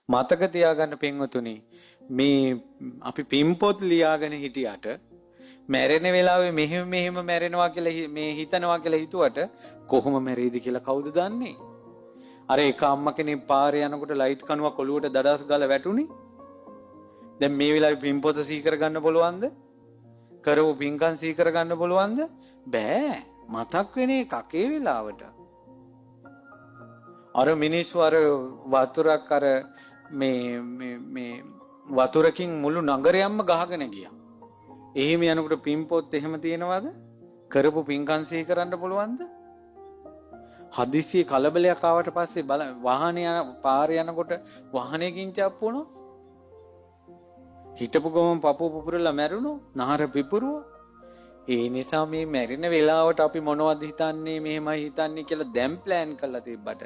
මතක තියාගන්න පින්වතුනි මේ අපි පින්පොත් ලියාගෙන හිටියට මැරෙන වෙලාවේ මෙහෙම මැරෙනවා කියලා මේ හිතනවා කියලා හිතුවට කොහොම මැරෙයිද කියලා කවුද දන්නේ? අර එක අම්මා කෙනෙක් පාරේ යනකොට ලයිට් කණුවක් ඔලුවට දඩස් ගාලා වැටුනේ. දැන් මේ වෙලාවේ පින්පොත සීකර ගන්න පුළුවන්ද? කරව පින්කම් සීකර ගන්න පුළුවන්ද? බෑ. මතක් වෙන එකක් ඒ වෙලාවට. අර මිනිස්සු අර වතුරක් අර මේ වතුරකින් මුළු නගරයක්ම ගහගෙන ගියා. එහෙම යනකොට පින්පොත් එහෙම තියෙනවද? කරපු පින්කම් සීකරන්න පුළුවන්ද? හදිසියෙ කලබලයක් ආවට පස්සේ වාහනේ පාරේ යනකොට වාහනයකින් චප්පු වුණා. හිටපු ගමන් පපුව පුපුරලා මැරුණා. නහර පිපුරුවා. ඒ නිසා මේ මැරෙන වෙලාවට අපි මොනවද හිතන්නේ මෙහෙමයි හිතන්නේ කියලා දැන් ප්ලෑන් කරලා තිබ්බට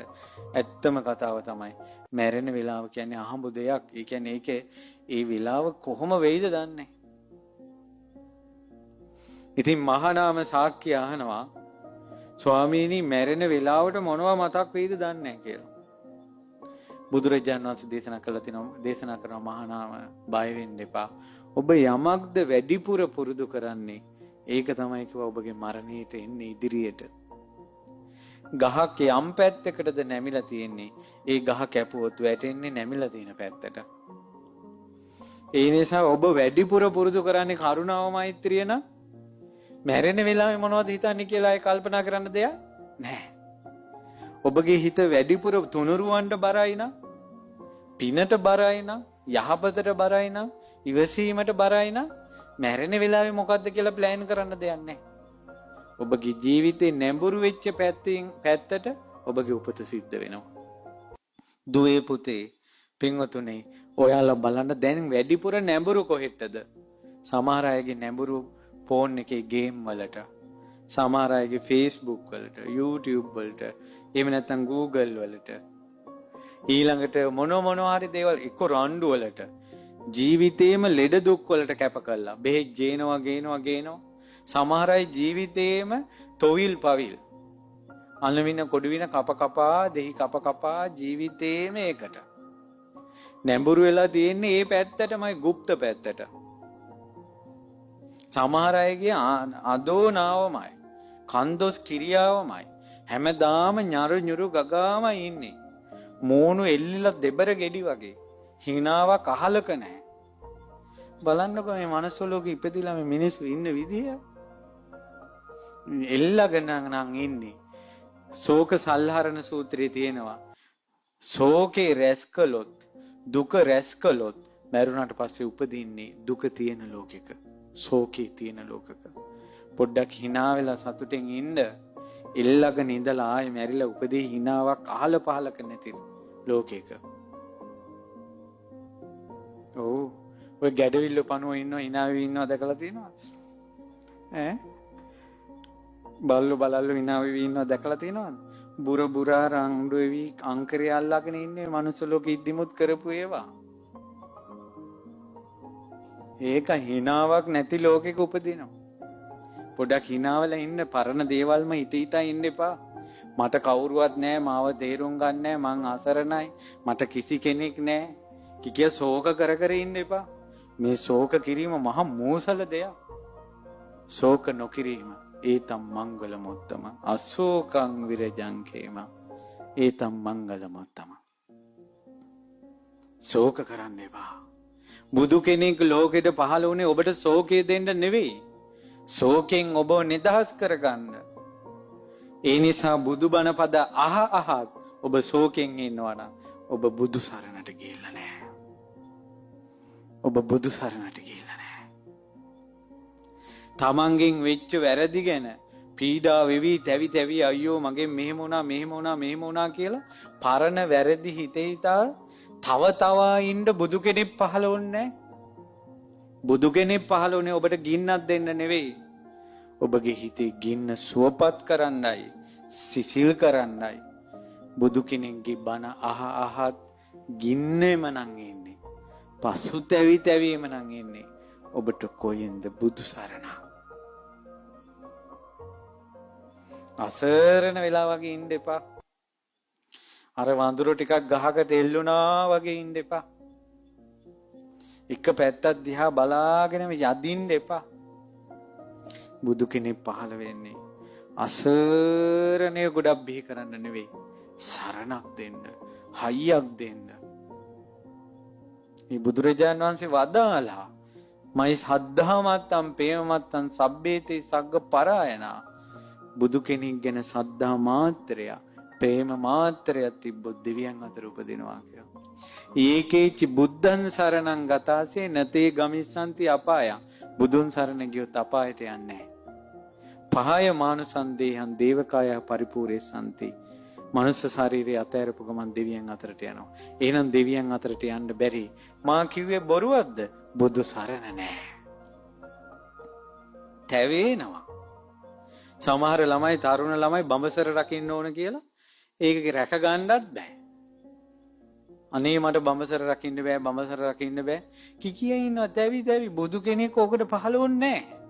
ඇත්තම කතාව තමයි මැරෙන වෙලාව කියන්නේ අහඹු දෙයක්. ඒ කියන්නේ ඒකේ ඒ වෙලාව කොහොම වෙයිද දන්නේ. ඉතින් මහානාම සාක්‍ය අහනවා ස්වාමීනි මැරෙන වෙලාවට මොනවා මතක් වෙයිද දන්නේ නැහැ කියලා. බුදුරජාණන් වහන්සේ දේශනා කරන මහානාම බය වෙන්න එපා. ඔබ යමක්ද වැඩිපුර පුරුදු කරන්නේ ඒක තමයි කිව්වා ඔබගේ මරණයට එන්නේ ඉදිරියට. ගහක් යම් පැත්තකටද නැමිලා තියෙන්නේ ඒ ගහ කැපුවොත් වැටෙන්නේ නැමිලා තියෙන පැත්තට. ඒ නිසා ඔබ වැඩිපුර පුරුදු කරන්නේ කරුණාව මෛත්‍රිය නම් මැරෙන වෙලාවේ මොනවද හිතන්නේ කියලා ඒ කල්පනා කරන්න දෙයක් නැහැ. ඔබගේ හිත වැඩිපුර තුනුරුවන්ට බරයි නම් පිනට බරයි නම් යහපතට බරයි නම් ඉවසීමට බරයි නම් මැරෙන වෙලාවේ මොකද්ද කියලා ප්ලෑන් කරන්න දෙයක් නැහැ. ඔබගේ ජීවිතේ නැඹුරු වෙච්ච පැත්තට ඔබගේ උපත සිද්ධ වෙනවා. දුවේ පුතේ පින්වතුනි ඔයාලා බලන්න දැන් වැඩිපුර නැඹුරු කොහෙටද? සමහර අයගේ නැඹුරු ෆෝන් එකේ ගේම් වලට, සමහර අයගේ Facebook වලට, YouTube වලට, එහෙම නැත්නම් Google වලට. ඊළඟට මොනවා හරි දේවල් එක්ක රණ්ඩු වලට ජීවිතේම ලෙඩ දුක් වලට කැප කළා. බෙහෙත් ගේනවා. සමහර අය ජීවිතේම තොවිල් පවිල් අනවින කොඩුවින කපා දෙහි කපා ජීවිතේම ඒකට නැඹුරු වෙලා තියෙන්නේ ඒ පැත්තටමයි গুপ্ত පැත්තට. සමහර අයගේ අදෝනාවමයි කන්දොස් කිරියාවමයි හැමදාම nyuru ගගාම ඉන්නේ. මෝණු එල්ලිලා දෙබර ගෙඩි වගේ. හිනාවක් අහලක නැහැ. බලන්නකෝ මේ මනසලෝක ඉපදිලා මේ මිනිස්සු ඉන්න විදිය. එල්ලගෙන නම් ඉන්නේ. ශෝක සල්හරණ සූත්‍රයේ තියෙනවා. ශෝකේ රැස් කළොත්, දුක රැස් කළොත් මරුණාට පස්සේ උපදින්නේ දුක තියෙන ලෝකෙක. ශෝකේ තියෙන ලෝකක. පොඩ්ඩක් hina වෙලා සතුටෙන් ඉන්න. එල්ලගෙන ඉඳලා ආයෙ මැරිලා උපදී hinaවක් අහල පහලක නැති ලෝකෙක. ඔව් ඔය ගැඩවිල්ල පණුව ඉන්නව hina වෙවි ඉන්නව දැකලා තියෙනවද? ඈ බල්ලෝ hina වෙවි ඉන්නව දැකලා තියෙනවද? බුරා රංඩු වෙවි අංකරය අල්ලගෙන ඉන්නේ මනුස්ස ලෝකෙ ඉද්දිමුත් කරපු ඒවා. ඒක hinaවක් නැති ලෝකෙක උපදිනවා. පොඩක් hinaවල ඉන්න පරණ දේවල්ම හිතා ඉන්න එපා. මට කවුරුවත් නැහැ, මාව තේරුම් ගන්න නැහැ, මං අසරණයි, මට කිසි කෙනෙක් නැහැ. කිකිය ශෝක කර ඉන්න එපා. මේ ශෝක කිරීම මහ මෝසල දෙයක්. ශෝක නොකිරීම ඒතම් මංගල මොත්තම අශෝකං විරජං කේම ඒතම් මංගල මොත්තම. ශෝක කරන්න එපා. බුදු කෙනෙක් ලෝකෙට පහළ වුණේ ඔබට ශෝකය දෙන්න නෙවෙයි. ශෝකෙන් ඔබ නිදහස් කරගන්න. ඒ නිසා බුදුබණ පද අහත් ඔබ ශෝකෙන් ඉන්නවා නම් ඔබ බුදු සරණට ගිහිල්ලා නැහැ. ඔබ බුදු සරණට ගිහිල්ලා නැහැ. තමන්ගෙන් වෙච්ච වැරදි ගැන පීඩා වෙවි තැවි අයියෝ මගෙන් මෙහෙම වුණා කියලා පරණ වැරදි හිතා තව ඉන්න බුදු කෙනෙක් පහළ වුණේ නැහැ. බුදු කෙනෙක් පහළ වුණේ ඔබට ගින්නක් දෙන්න නෙවෙයි. ඔබගේ හිතේ ගින්න සුවපත් කරන්නයි, සිසිල් කරන්නයි. බුදු කෙනෙක්ගේ බණ අහත් ගින්නෙම නම් ඉන්නේ. පසු තැවිම නම් ඉන්නේ. ඔබට කොහෙන්ද බුදු සරණ? අසරණ වෙලා වගේ ඉන්න එපා. අර වඳුරු ටිකක් ගහකට එල්ලුණා වගේ ඉන්න එපා. එක පැත්තක් දිහා බලාගෙනම යදින්න එපා. බුදු කෙනෙක් පහළ වෙන්නේ අසරණය ගොඩක් බිහි කරන්න නෙවෙයි, සරණක් දෙන්න, හයියක් දෙන්න. මේ බුදුරජාණන් වහන්සේ වදාලා මයි සද්ධාමත්තම් පේමත්තම් සබ්බේතේ සග්ග පරායනා. බුදු කෙනෙක් ගැන සද්ධා මාත්‍රය, ප්‍රේම මාත්‍රය තිබ්බොත් දෙවියන් අතර උපදිනවා කියලා. ඒකේචි බුද්ධං සරණං ගතාසේ නතේ ගමිස්සන්ති අපාය. බුදුන් සරණ ගියොත් අපායට යන්නේ නැහැ. පහය මානුසන්දේහං දේවකාය පරිපූර්ණේ සම්ති. මනුස්ස ශරීරය අතෑරපු ගමන් දෙවියන් අතරට යනවා. එහෙනම් දෙවියන් අතරට යන්න බැරි. මා කිව්වේ බොරුවක්ද? බුදු සරණ නැහැ. තැවෙනවා. සමහර ළමයි, තරුණ ළමයි බඹසර රකින්න ඕන කියලා ඒක රැක ගන්නවත් බෑ. අනේ මට බඹසර රකින්න බෑ, බඹසර රකින්න බෑ කිකිය ඉන්නවා තැවි. බුදු කෙනෙක් ඕකට පහළ වුණේ නැහැ.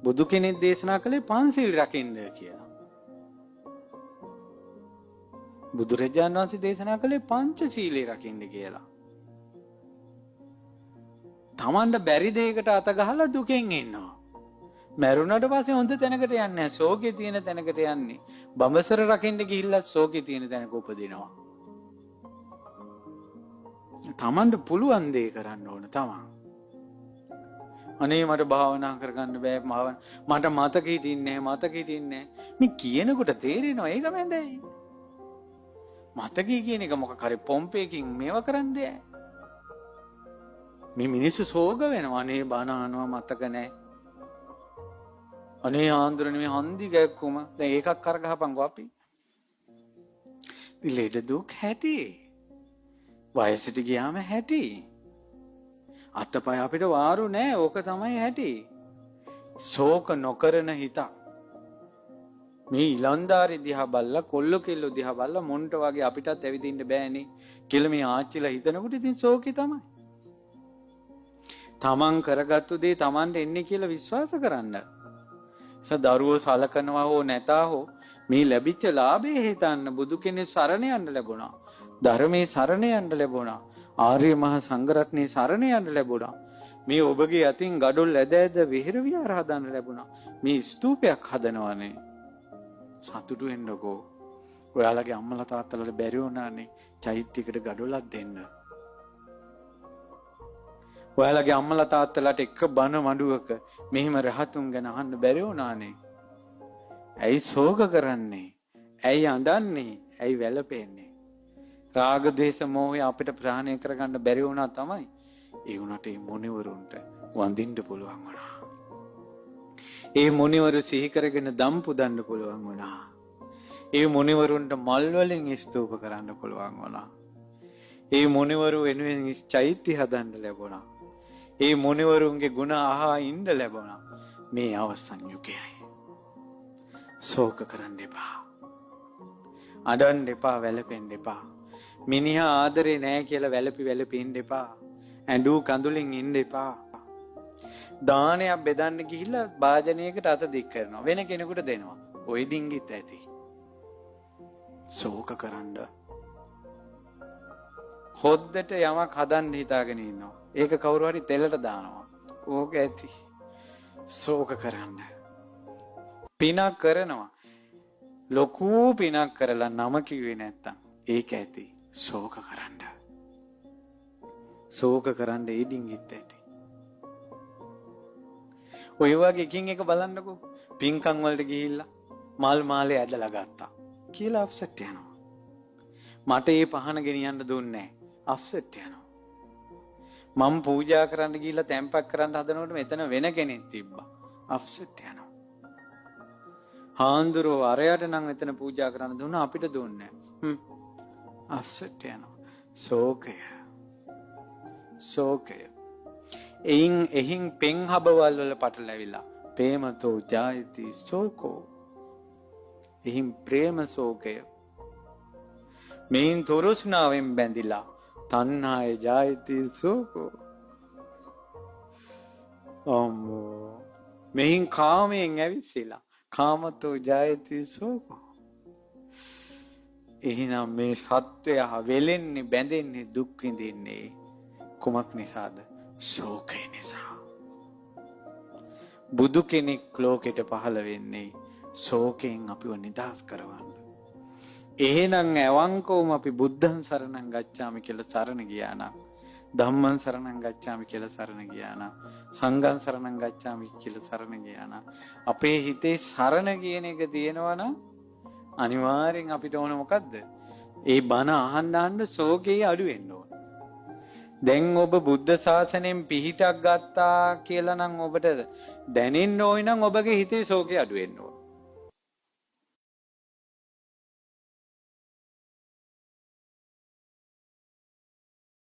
බුදු කෙනෙක් දේශනා කළේ පංචශීල රකින්න කියලා. බුදුරජාණන් වහන්සේ දේශනා කළේ පංචශීලයේ රකින්න කියලා. තමන්ට බැරි දෙයකට අත ගහලා දුකෙන් ඉන්නවා. මැරුණට පස්සේ හොඳ තැනකට යන්නේ නැහැ. ශෝකේ තියෙන තැනකට යන්නේ. බඹසර රකින්න ගිහිල්ලා ශෝකේ තියෙන තැනක උපදිනවා. තමන්ට පුළුවන් දේ කරන්න ඕන තමන්. අනේ මට භාවනා කරගන්න බෑ, මට මතක හිටින්නේ නැහැ. මේ කියනකොට තේරෙනවා ඒක මැදයි. මතකී කියන එක මොකක් හරි පොම්පේකින් මේව කරන්නේ. මේ මිනිස්සු සෝග වෙනවා. අනේ බණ අහනවා මතක නැහැ. අනේ ආන්දරනේ මේ හන්දි ගැක්කුම දැන් ඒකක් කරගහපන්කෝ අපි. ලෙඩ දුක් හැටි. වයසට ගියාම හැටි. අතපය අපිට වාරු නෑ. ඕක තමයි හැටි. ශෝක නොකරන හිත. මේ ඊලන්දාරි දිහා බල්ලා, කොල්ල කෙල්ල දිහා බල්ලා මොන්ට වගේ අපිටත් ඇවිදින්න බෑනේ කියලා මේ ආච්චිලා හිතනකොට ඉතින් ශෝකේ තමයි. තමන් කරගත්තු දේ තමන්ට එන්නේ කියලා විශ්වාස කරන්න. දරුවෝ සලකනවා හෝ නැතා හෝ මේ ලැබිච්ච ලාභේ හිතන්න. බුදු කෙනෙක් සරණ යන්න ලැබුණා. ධර්මයේ සරණ යන්න ලැබුණා. ආර්ය මහා සංඝරත්නයේ සරණ යන්න ලැබුණා. මේ ඔබගේ අතින් gadol ඇද විහෙර විහාර හදන්න ලැබුණා. මේ ස්තූපයක් හදනවානේ. සතුටු වෙන්නකෝ. ඔයාලගේ අම්මලා තාත්තලාට බැරි වුණානේ චෛත්‍යයකට gadolක් දෙන්න. ඔයාලගේ අම්මලා තාත්තලාට එක බණ මඩුවක මෙහිම රහතුන් ගැන අහන්න බැරි වුණානේ. ඇයි ශෝක කරන්නේ? ඇයි අඬන්නේ? ඇයි වැළපෙන්නේ? රාග දේශ මොහය අපිට ප්‍රහාණය කරගන්න බැරි වුණා තමයි. ඒ වුණාට මේ මුනිවරුන්ට වඳින්න පුළුවන් වුණා. ඒ මුනිවරු සිහි කරගෙන දම් පුදන්න පුළුවන් වුණා. ඒ මුනිවරුන්ට මල් වලින් ස්තූප කරන්න පුළුවන් වුණා. ඒ මුනිවරු වෙනුවෙන් චෛත්‍ය හදන්න ලැබුණා. ඒ මුනිවරුන්ගේ ගුණ අහා ඉන්න ලැබුණා. මේ අවසන් යුගයයි. ශෝක කරන්න එපා. අඬන්න එපා, වැළපෙන්න එපා. මිනිහා ආදරේ නැහැ කියලා වැළපි ඉන්න එපා. ඇඬු කඳුලින් ඉන්න එපා. දානයක් බෙදන්න ගිහිල්ලා භාජනයකට අත දික් කරනවා. වෙන කෙනෙකුට දෙනවා. ඔය ඩිංගිත් ඇති. ශෝක කරන්න. හොද්දට යමක් හදන්න හිතාගෙන ඉන්නවා. ඒක කවුරු හරි තෙලට දානවා. ඕක ඇති. ශෝක කරන්න. පිනක් කරනවා. ලොකු පිනක් කරලා නම කිව්වේ නැත්තම් ඒක ඇති. ශෝක කරන්න. ශෝක කරන්න ඒ ඩිංගිත් ඇති. ඔය වගේ එකින් එක බලන්නකෝ. පින්කම් වලට ගිහිල්ලා මල් මාලේ ඇදලා ගත්තා කියලා අප්සෙට් යනවා. මට මේ පහන ගෙනියන්න දුන්නේ නැහැ. අප්සෙට් යනවා. මම පූජා කරන්න ගිහිල්ලා තැම්පක් කරන්න හදනකොට මෙතන වෙන කෙනෙක් තිබ්බා. අප්සෙට් යනවා. හාන්දුරෝ අරයට නම් එතන පූජා කරන්න දුන්නා අපිට දුන්නේ නැහැ. අප්සෙට් යනවා. ශෝකය. ශෝකය. එහින් පෙන් හබවල් වල පටලැවිලා ප්‍රේමතෝ ජායති ශෝකෝ. එහින් ප්‍රේම ශෝකය. මෙයින් තොරස්නාවෙන් බැඳිලා තණ්හාය ජායති ශෝකෝ. අම්මෝ. මෙහින් කාමයෙන් ඇවිස්සලා කාමතෝ ජායති ශෝකෝ. එහෙනම් මේ සත්වයා වෙලෙන්නේ බැඳෙන්නේ දුක් විඳින්නේ කුමක් නිසාද? ශෝකය නිසා. බුදු කෙනෙක් ලෝකෙට පහළ වෙන්නේ ශෝකයෙන් අපිව නිදහස් කරවන්න. එහෙනම් අවංකවම අපි බුද්ධං සරණං ගච්ඡාමි කියලා සරණ ගියා නම්, ධම්මං සරණං ගච්ඡාමි කියලා සරණ ගියා නම්, සංඝං සරණං ගච්ඡාමි කියලා සරණ ගියා නම්, අපේ හිතේ සරණ කියන එක තියෙනවා නම් අනිවාර්යෙන් අපිට ඕන මොකද්ද? ඒ බණ අහන්න ශෝකේ අඩු වෙන්න ඕන. දැන් ඔබ බුද්ධ ශාසනයෙන් පිහිටක් ගත්තා කියලා නම් ඔබට දැනෙන්න ඕන නම් ඔබගේ හිතේ ශෝකේ අඩු වෙන්න ඕන.